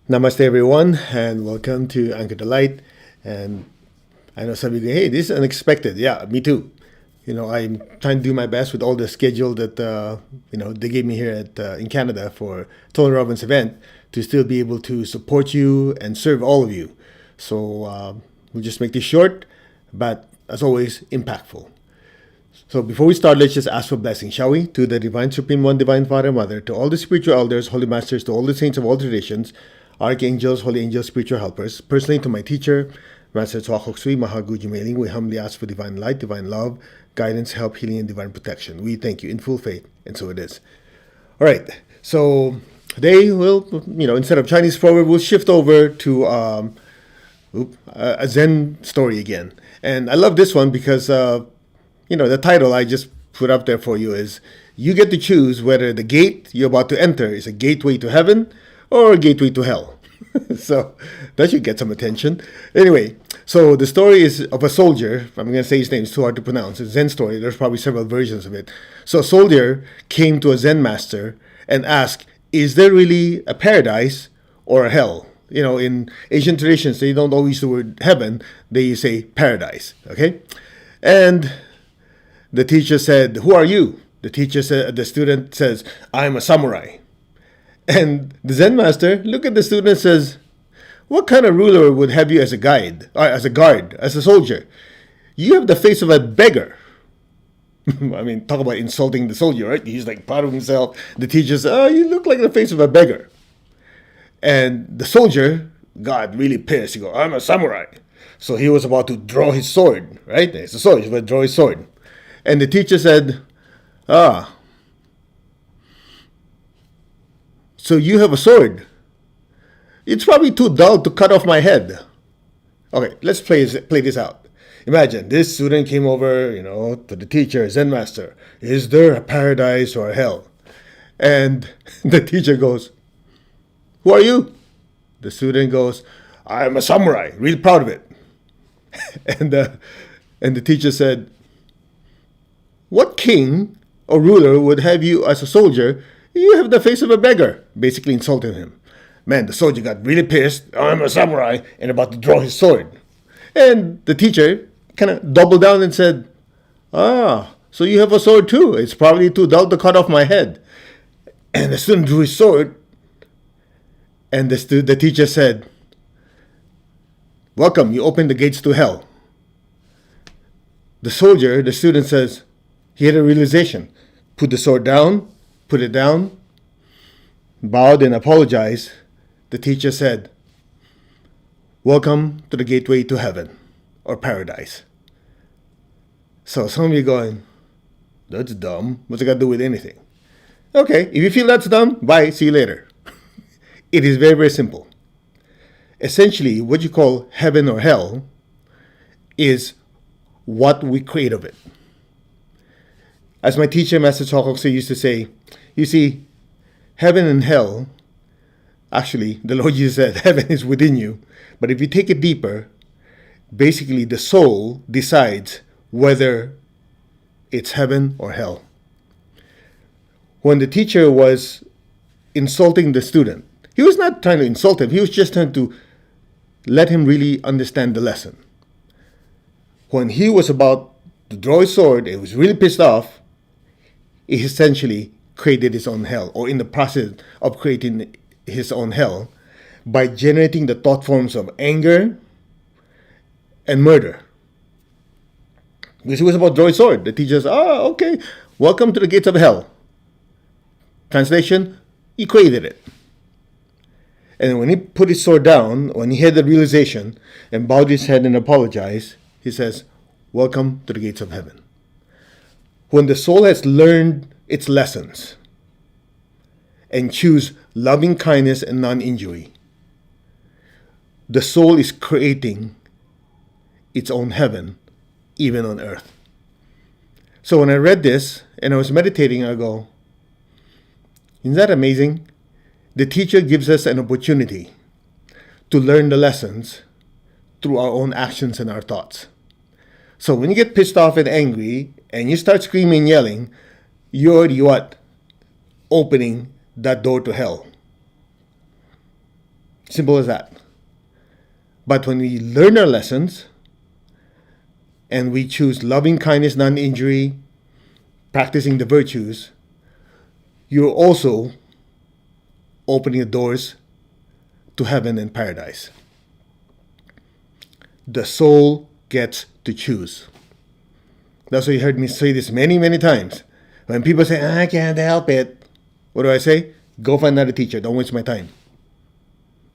Namaste, everyone, and welcome to Anchor the Light. And I know some of you go, hey, this is unexpected. Yeah, me too. I'm trying to do my best with all the schedule that they gave me here in Canada for Tony Robbins' event to still be able to support you and serve all of you. So we'll just make this short, but as always, impactful. So before we start, let's just ask for blessing, shall we? To the Divine Supreme One, Divine Father, Mother, to all the spiritual elders, holy masters, to all the saints of all traditions, archangels, holy angels, spiritual helpers, personally to my teacher, Master Twakok Sui Mahaguji Mailing, we humbly ask for divine light, divine love, guidance, help, healing, and divine protection. We thank you in full faith, and so it is. All right, so today we'll, instead of Chinese proverb, we'll shift over to a Zen story again. And I love this one because, the title I just put up there for you is, you get to choose whether the gate you're about to enter is a gateway to heaven or a gateway to hell. So that should get some attention. Anyway, so the story is of a soldier. I'm going to say his name, it's too hard to pronounce. It's a Zen story. There's probably several versions of it. So a soldier came to a Zen master and asked, is there really a paradise or a hell? In Asian traditions, they don't always use the word heaven. They say paradise, okay? And the teacher said, who are you? The student says, I'm a samurai. And the Zen master look at the student and says, what kind of ruler would have you as a guide, or as a guard, as a soldier? You have the face of a beggar. I mean, talk about insulting the soldier, right? He's like proud of himself. The teacher says, oh, you look like the face of a beggar. And the soldier got really pissed. He goes, I'm a samurai. So he was about to draw his sword, right? It's a sword. He's about to draw his sword. And the teacher said, so you have a sword. It's probably too dull to cut off my head. Okay, let's play this out. Imagine this student came over, to the teacher, Zen master. Is there a paradise or a hell? And the teacher goes, who are you? The student goes, I'm a samurai, really proud of it. and the teacher said, what king or ruler would have you as a soldier? You have the face of a beggar, basically insulting him. Man, the soldier got really pissed. I'm a samurai, and about to draw his sword. And the teacher kind of doubled down and said, so you have a sword too. It's probably too dull to cut off my head. And the student drew his sword, and the teacher said, welcome, you opened the gates to hell. The student says, he had a realization. Put the sword down, put it down, bowed and apologized. The teacher said, welcome to the gateway to heaven or paradise. So some of you going, that's dumb. What's it got to do with anything? Okay, if you feel that's dumb, bye, see you later. It is very, very simple. Essentially, what you call heaven or hell is what we create of it. As my teacher, Master Chokoksei, used to say, you see, heaven and hell, actually, the Lord Jesus said, heaven is within you. But if you take it deeper, basically the soul decides whether it's heaven or hell. When the teacher was insulting the student, he was not trying to insult him. He was just trying to let him really understand the lesson. When he was about to draw his sword, he was really pissed off. He essentially created his own hell, or in the process of creating his own hell, by generating the thought forms of anger and murder. Because he was about to draw his sword. The teacher says, okay, welcome to the gates of hell. Translation, he created it. And when he put his sword down, when he had the realization and bowed his head and apologized, he says, welcome to the gates of heaven. When the soul has learned its lessons and choose loving kindness and non-injury, the soul is creating its own heaven, even on earth. So when I read this and I was meditating, I go, isn't that amazing? The teacher gives us an opportunity to learn the lessons through our own actions and our thoughts. So when you get pissed off and angry and you start screaming and yelling, you're already what? Opening that door to hell. Simple as that. But when we learn our lessons and we choose loving kindness, non-injury, practicing the virtues, you're also opening the doors to heaven and paradise. The soul gets to choose. That's why you heard me say this many, many times. When people say, I can't help it, what do I say? Go find another teacher. Don't waste my time.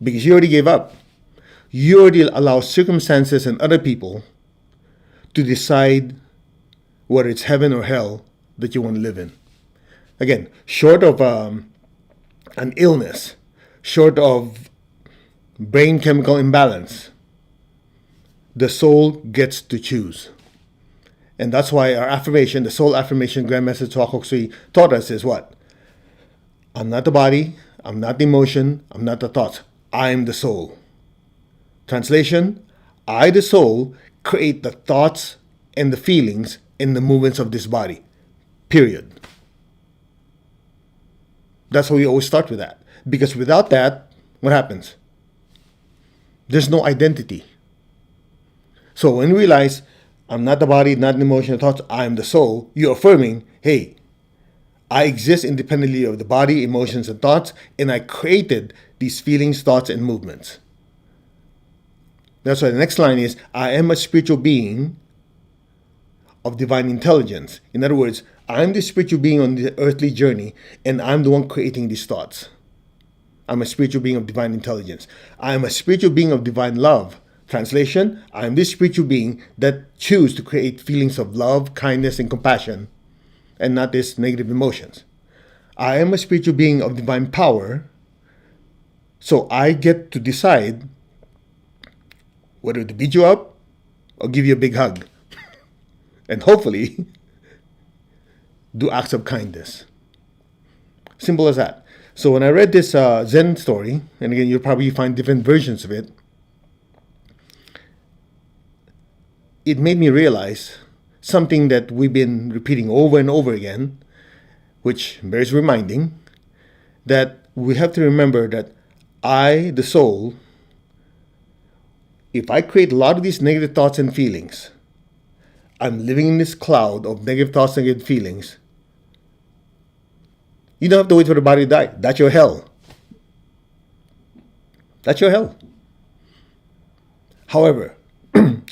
Because you already gave up. You already allow circumstances and other people to decide whether it's heaven or hell that you want to live in. Again, short of an illness, short of brain chemical imbalance, the soul gets to choose. And that's why our affirmation, the soul affirmation Grandmaster Twakoksui taught us is what? I'm not the body, I'm not the emotion, I'm not the thoughts. I'm the soul. Translation, I, the soul, create the thoughts and the feelings and the movements of this body. Period. That's why we always start with that. Because without that, what happens? There's no identity. So when you realize, I'm not the body, not the emotion, the thoughts, I'm the soul, you're affirming, hey, I exist independently of the body, emotions, and thoughts, and I created these feelings, thoughts, and movements. That's why the next line is, I am a spiritual being of divine intelligence. In other words, I'm the spiritual being on the earthly journey, and I'm the one creating these thoughts. I'm a spiritual being of divine intelligence. I am a spiritual being of divine love. Translation, I am this spiritual being that choose to create feelings of love, kindness, and compassion, and not these negative emotions. I am a spiritual being of divine power, so I get to decide whether to beat you up or give you a big hug. And hopefully, do acts of kindness. Simple as that. So when I read this Zen story, and again, you'll probably find different versions of it, it made me realize something that we've been repeating over and over again, which bears reminding, that we have to remember that I, the soul, if I create a lot of these negative thoughts and feelings, I'm living in this cloud of negative thoughts and negative feelings. You don't have to wait for the body to die. That's your hell. That's your hell. However,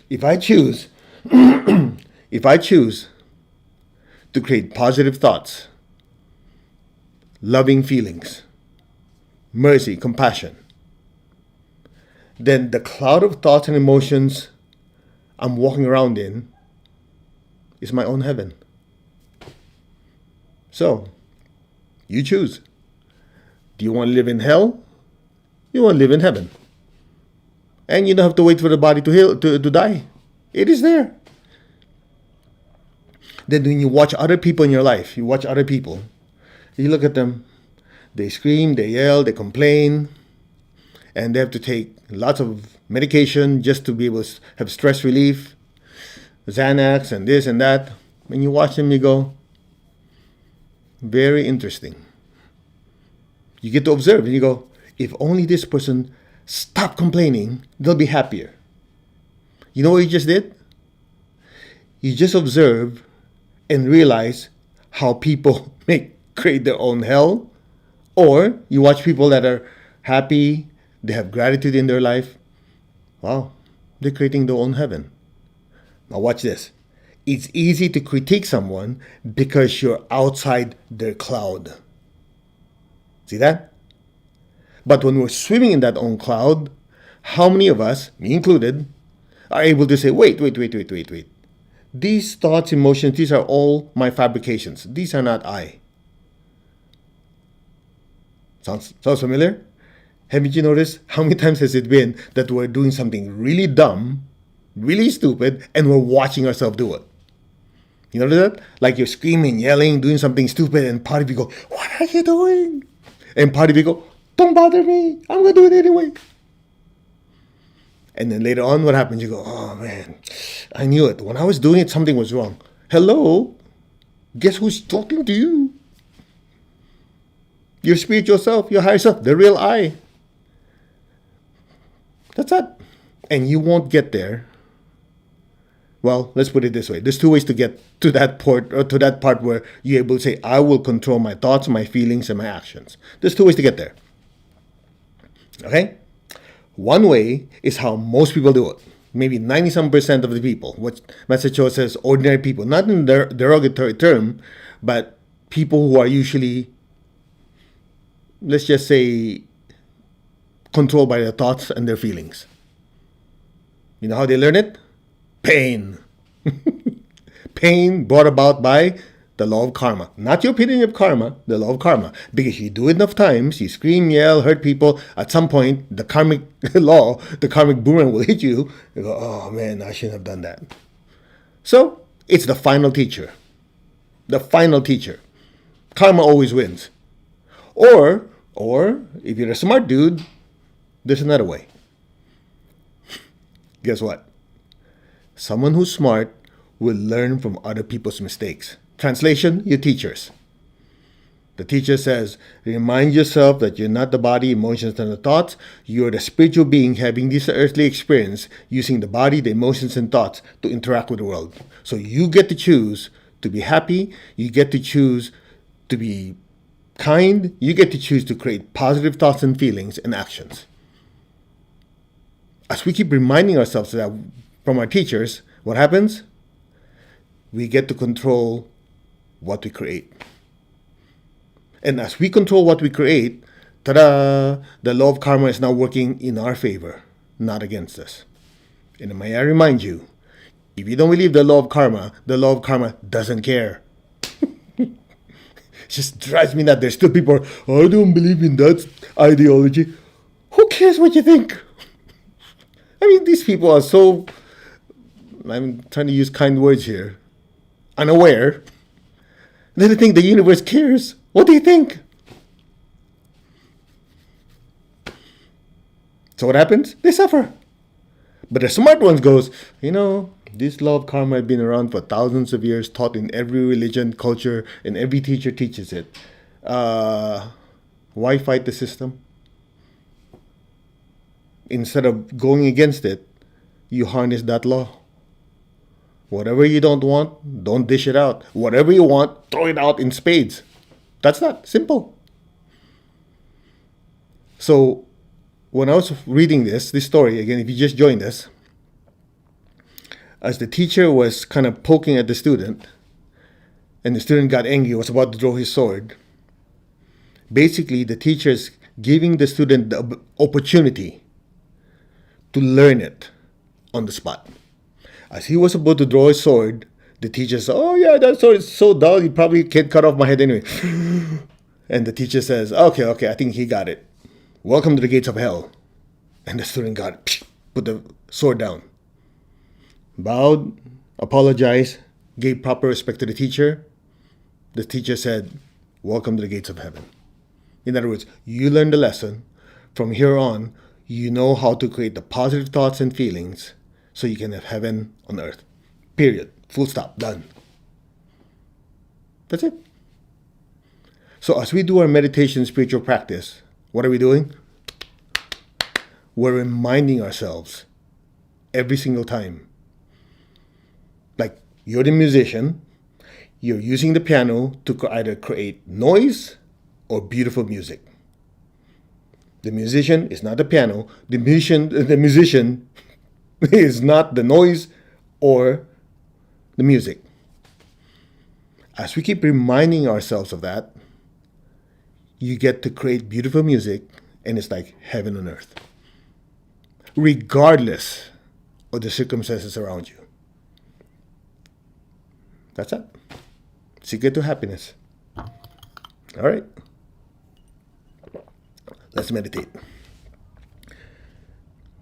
if I choose to create positive thoughts, loving feelings, mercy, compassion, then the cloud of thoughts and emotions I'm walking around in is my own heaven. So, you choose. Do you want to live in hell? You want to live in heaven. And you don't have to wait for the body to die. It is there. Then when you watch other people in your life, you watch other people, you look at them, they scream, they yell, they complain, and they have to take lots of medication just to be able to have stress relief, Xanax and this and that. When you watch them, you go, very interesting. You get to observe and you go, if only this person stopped complaining, they'll be happier. You know what you just did? You just observe and realize how people create their own hell. Or you watch people that are happy, they have gratitude in their life. Wow, they're creating their own heaven. Now watch this. It's easy to critique someone because you're outside their cloud. See that? But when we're swimming in that own cloud, how many of us, me included, are able to say, wait. These thoughts, emotions, these are all my fabrications. These are not I. Sounds familiar? Haven't you noticed how many times has it been that we're doing something really dumb, really stupid, and we're watching ourselves do it? You notice that? Like you're screaming, yelling, doing something stupid, and part of you go, what are you doing? And part of you go, don't bother me, I'm going to do it anyway. And then later on, what happens? You go, oh man, I knew it. When I was doing it, something was wrong. Hello? Guess who's talking to you? Your spiritual self, your higher self, the real I. That's it. And you won't get there. Well, let's put it this way. There's two ways to get to that part, or to that part where you're able to say, I will control my thoughts, my feelings, and my actions. There's two ways to get there. Okay? One way is how most people do it. Maybe 90-some% of the people, what Master Cho says, ordinary people, not in their derogatory term, but people who are usually, let's just say, controlled by their thoughts and their feelings. You know how they learn it? Pain. Pain brought about by the law of karma. Not your opinion of karma, the law of karma. Because you do it enough times, you scream, yell, hurt people, at some point, the karmic law, the karmic boomerang will hit you. You go, oh man, I shouldn't have done that. So, it's the final teacher. The final teacher. Karma always wins. Or, if you're a smart dude, there's another way. Guess what? Someone who's smart will learn from other people's mistakes. Translation, your teachers. The teacher says, remind yourself that you're not the body, emotions, and the thoughts. You're the spiritual being having this earthly experience, using the body, the emotions, and thoughts to interact with the world. So you get to choose to be happy. You get to choose to be kind. You get to choose to create positive thoughts and feelings and actions. As we keep reminding ourselves that from our teachers, what happens? We get to control what we create. And as we control what we create, ta-da, the law of karma is now working in our favor, not against us. And may I remind you, if you don't believe the law of karma doesn't care. It just drives me nuts. There's still people, I don't believe in that ideology. Who cares what you think? I mean, these people are so, I'm trying to use kind words here, unaware. They think the universe cares. What do you think? So what happens? They suffer. But the smart ones goes, this law of karma has been around for thousands of years, taught in every religion, culture, and every teacher teaches it. Why fight the system? Instead of going against it, you harness that law. Whatever you don't want, don't dish it out. Whatever you want, throw it out in spades. That's that. Simple. So, when I was reading this story, again, if you just joined us, as the teacher was kind of poking at the student, and the student got angry, was about to draw his sword, basically the teacher is giving the student the opportunity to learn it on the spot. As he was about to draw his sword, the teacher says, oh yeah, that sword is so dull, you probably can't cut off my head anyway. And the teacher says, okay, I think he got it. Welcome to the gates of hell. And the student got it, put the sword down. Bowed, apologized, gave proper respect to the teacher. The teacher said, welcome to the gates of heaven. In other words, you learned the lesson. From here on, you know how to create the positive thoughts and feelings so you can have heaven on earth. Period. Full stop. Done. That's it. So as we do our meditation spiritual practice, what are we doing? We're reminding ourselves every single time. Like, you're the musician, you're using the piano to either create noise or beautiful music. The musician is not the piano. The musician is not the noise or the music. As we keep reminding ourselves of that, you get to create beautiful music, and it's like heaven on earth, regardless of the circumstances around you. That's it. Secret to happiness. All right. Let's meditate.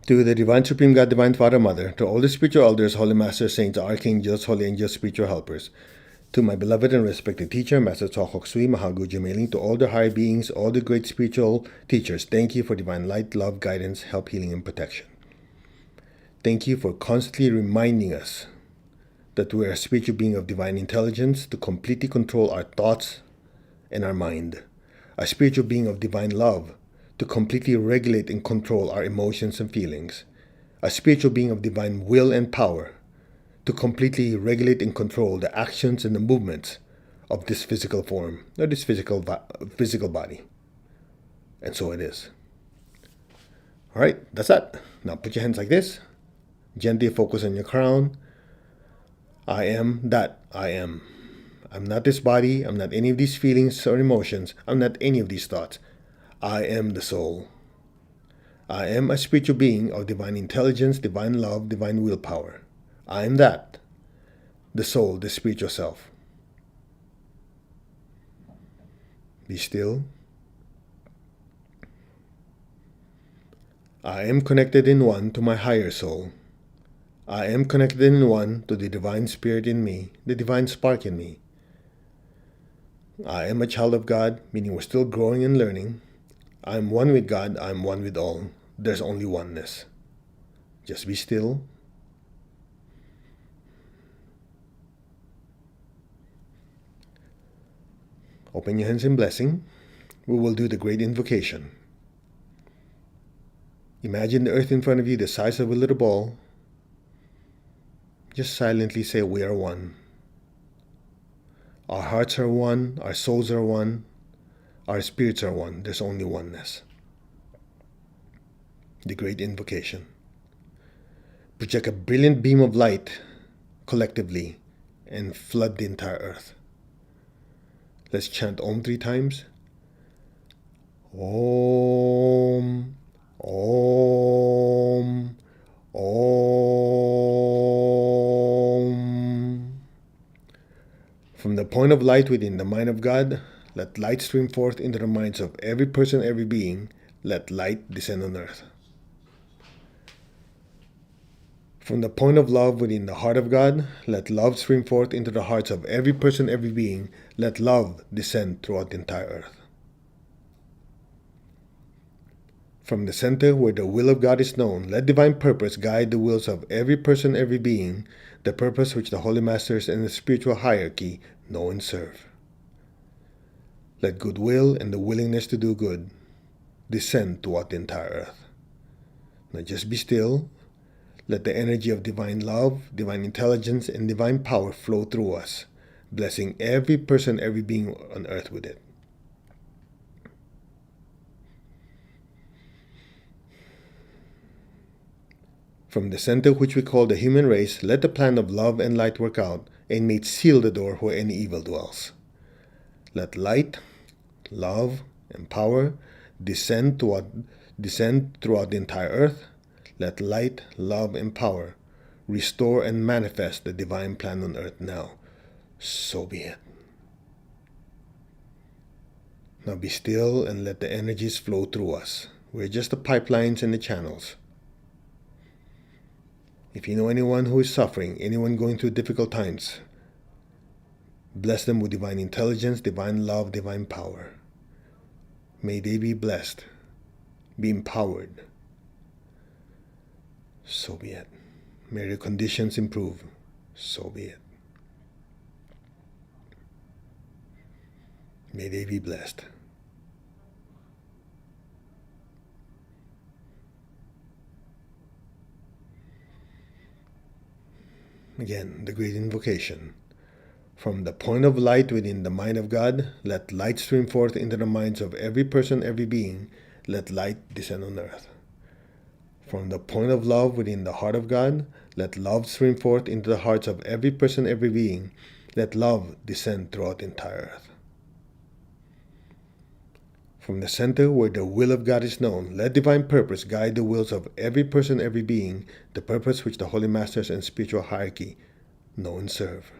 To the Divine Supreme God, Divine Father, Mother, to all the spiritual elders, holy masters, saints, archangels, holy angels, spiritual helpers, to my beloved and respected teacher, Master Tsokok Sui Mahaguju Mailing, to all the higher beings, all the great spiritual teachers, thank you for divine light, love, guidance, help, healing, and protection. Thank you for constantly reminding us that we are a spiritual being of divine intelligence to completely control our thoughts and our mind, a spiritual being of divine love to completely regulate and control our emotions and feelings, a spiritual being of divine will and power, to completely regulate and control the actions and the movements of this physical form, or this physical body. And so it is. All right, that's that. Now put your hands like this. Gently focus on your crown. I am that I am. I'm not this body. I'm not any of these feelings or emotions. I'm not any of these thoughts. I am the soul. I am a spiritual being of divine intelligence, divine love, divine willpower. I am that. The soul, the spiritual self. Be still. I am connected in one to my higher soul. I am connected in one to the divine spirit in me, the divine spark in me. I am a child of God, meaning we're still growing and learning. I am one with God, I am one with all. There's only oneness. Just be still. Open your hands in blessing. We will do the great invocation. Imagine the earth in front of you the size of a little ball. Just silently say, we are one. Our hearts are one, our souls are one, our spirits are one. There's only oneness. The great invocation. Project a brilliant beam of light collectively and flood the entire earth. Let's chant Om 3 times. Om, Om, Om. From the point of light within the mind of God, let light stream forth into the minds of every person, every being. Let light descend on earth. From the point of love within the heart of God, let love stream forth into the hearts of every person, every being. Let love descend throughout the entire earth. From the center where the will of God is known, let divine purpose guide the wills of every person, every being, the purpose which the Holy Masters and the spiritual hierarchy know and serve. Let goodwill and the willingness to do good descend throughout the entire earth. Now just be still. Let the energy of divine love, divine intelligence, and divine power flow through us, blessing every person, every being on earth with it. From the center which we call the human race, let the plan of love and light work out, and may it seal the door where any evil dwells. Let light, love, and power descend throughout the entire earth. Let light, love, and power restore and manifest the divine plan on earth now. So be it. Now be still and let the energies flow through us. We're just the pipelines and the channels. If you know anyone who is suffering, anyone going through difficult times, bless them with divine intelligence, divine love, divine power. May they be blessed, be empowered. So be it. May their conditions improve. So be it. May they be blessed. Again, the great invocation. From the point of light within the mind of God, let light stream forth into the minds of every person, every being. Let light descend on earth. From the point of love within the heart of God, let love stream forth into the hearts of every person, every being. Let love descend throughout the entire earth. From the center where the will of God is known, let divine purpose guide the wills of every person, every being, the purpose which the Holy Masters and spiritual hierarchy know and serve.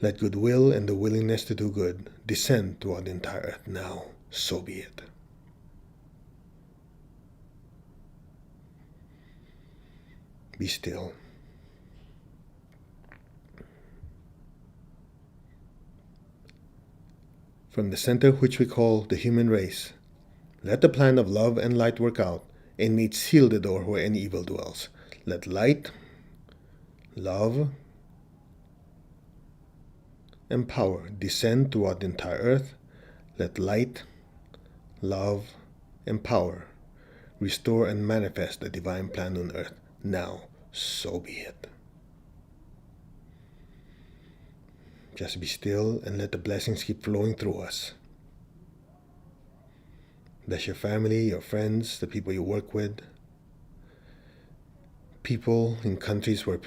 Let goodwill and the willingness to do good descend throughout the entire earth now. So be it. Be still. From the center which we call the human race, let the plan of love and light work out, and may it seal the door where any evil dwells. Let light, love, and power descend throughout the entire earth. Let light, love, and power. Restore and manifest the divine plan on earth. Now, so be it. Just be still and let the blessings keep flowing through us. Bless your family, your friends, the people you work with, people in countries where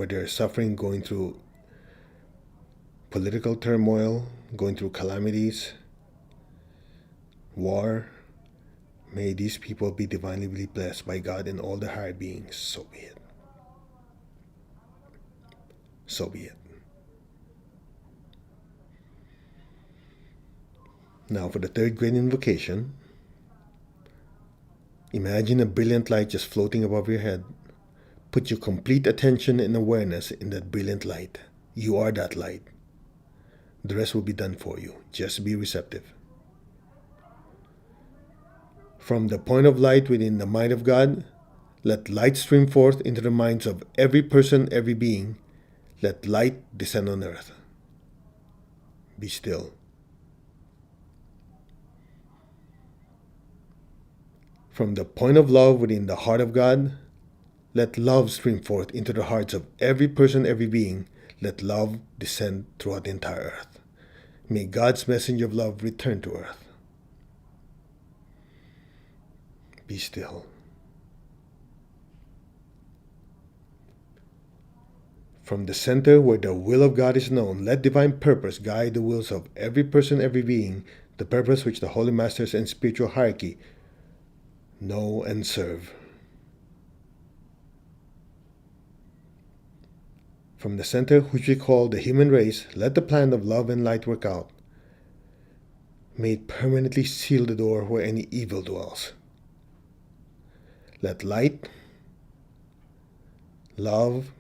they're suffering, going through political turmoil, going through calamities, war. May these people be divinely blessed by God and all the higher beings. So be it. So be it. Now for the third great invocation. Imagine a brilliant light just floating above your head. Put your complete attention and awareness in that brilliant light. You are that light. The rest will be done for you. Just be receptive. From the point of light within the mind of God, let light stream forth into the minds of every person, every being. Let light descend on earth. Be still. From the point of love within the heart of God, let love stream forth into the hearts of every person, every being. Let love descend throughout the entire earth. May God's message of love return to earth. Be still. From the center where the will of God is known, let divine purpose guide the wills of every person, every being, the purpose which the Holy Masters and spiritual hierarchy know and serve. From the center which we call the human race, let the plan of love and light work out. May it permanently seal the door where any evil dwells. Let light, love,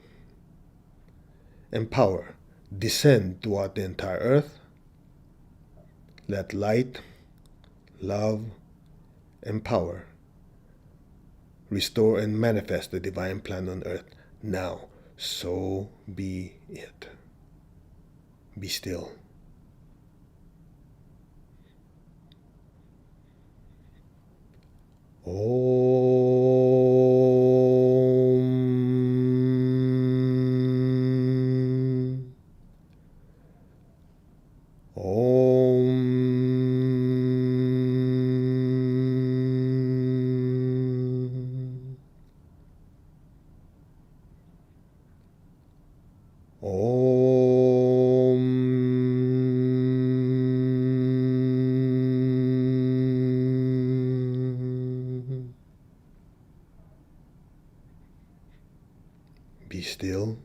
and power descend throughout the entire earth. Let light, love, and power restore and manifest the divine plan on earth. Now, so be it. Be still. Om. Om. Om. Be still.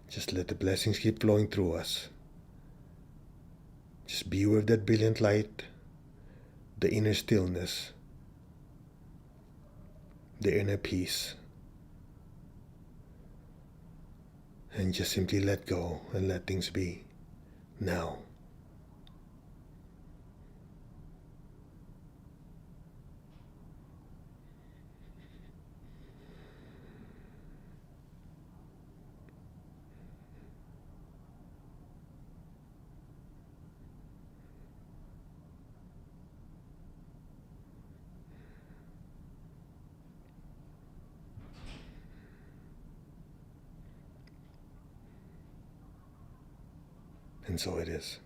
Just let the blessings keep flowing through us. Just be aware of that brilliant light, the inner stillness, the inner peace. And just simply let go and let things be now. And so it is.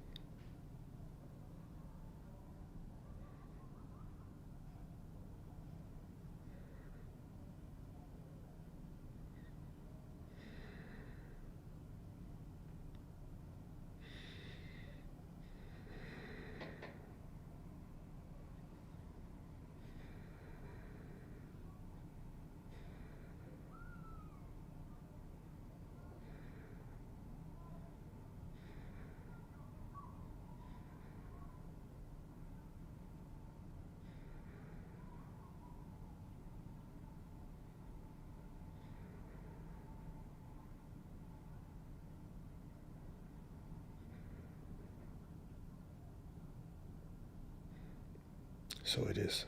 So it is.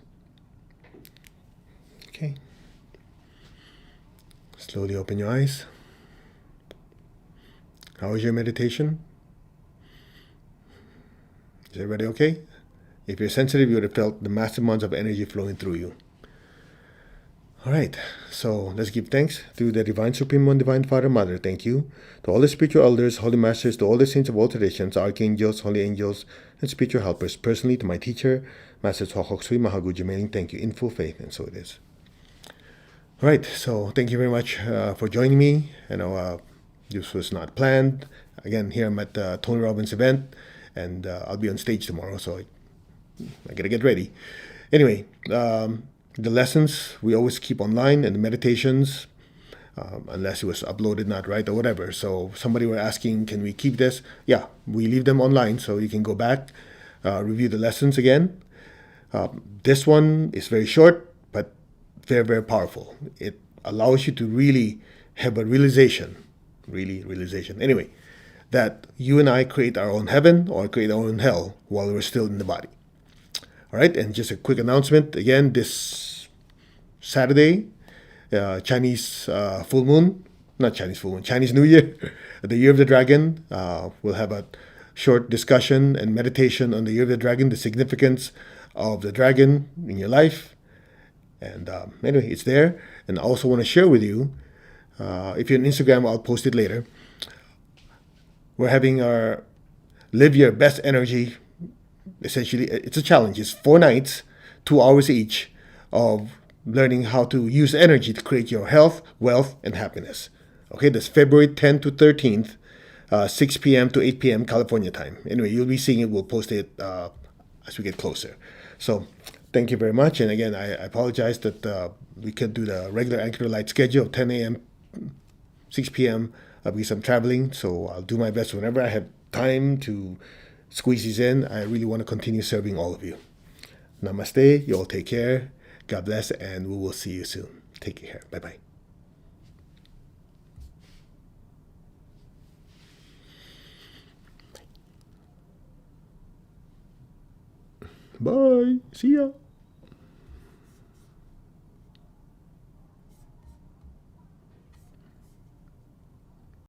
Okay. Slowly open your eyes. How was your meditation? Is everybody okay? If you're sensitive, you would have felt the massive amounts of energy flowing through you. All right, so let's give thanks to the Divine Supreme One, Divine Father, Mother. Thank you. To all the spiritual elders, holy masters, to all the saints of all traditions, archangels, holy angels, and spiritual helpers. Personally, to my teacher, Master Chok Sui Mahaguju Mailing, thank you in full faith, and so it is. All right, so thank you very much for joining me. This was not planned. Again, here I'm at Tony Robbins' event, and I'll be on stage tomorrow, so I gotta get ready. Anyway, the lessons we always keep online, and the meditations, unless it was uploaded not right or whatever. So somebody were asking, can we keep this? Yeah, we leave them online, so you can go back, review the lessons again. This one is very short, but very, very powerful. It allows you to really have a realization, anyway, that you and I create our own heaven or create our own hell while we're still in the body. All right, and just a quick announcement. Again, this Saturday, Chinese full moon, not Chinese full moon, Chinese New Year, the Year of the Dragon. We'll have a short discussion and meditation on the Year of the Dragon, the significance of the dragon in your life. And anyway, it's there. And I also want to share with you, if you're on Instagram, I'll post it later. We're having our Live Your Best Energy. Essentially, it's a challenge. It's 4 nights, 2 hours each, of learning how to use energy to create your health, wealth, and happiness. Okay, that's February 10th to 13th, 6 p.m. to 8 p.m. California time. Anyway, you'll be seeing it. We'll post it as we get closer. So thank you very much. And again, I apologize that we can't do the regular Anchor Light schedule of 10 a.m., 6 p.m. Because I'm traveling. So I'll do my best whenever I have time to squeeze these in. I really want to continue serving all of you. Namaste. You all take care. God bless, and we will see you soon. Take care. Bye-bye. Bye. See ya.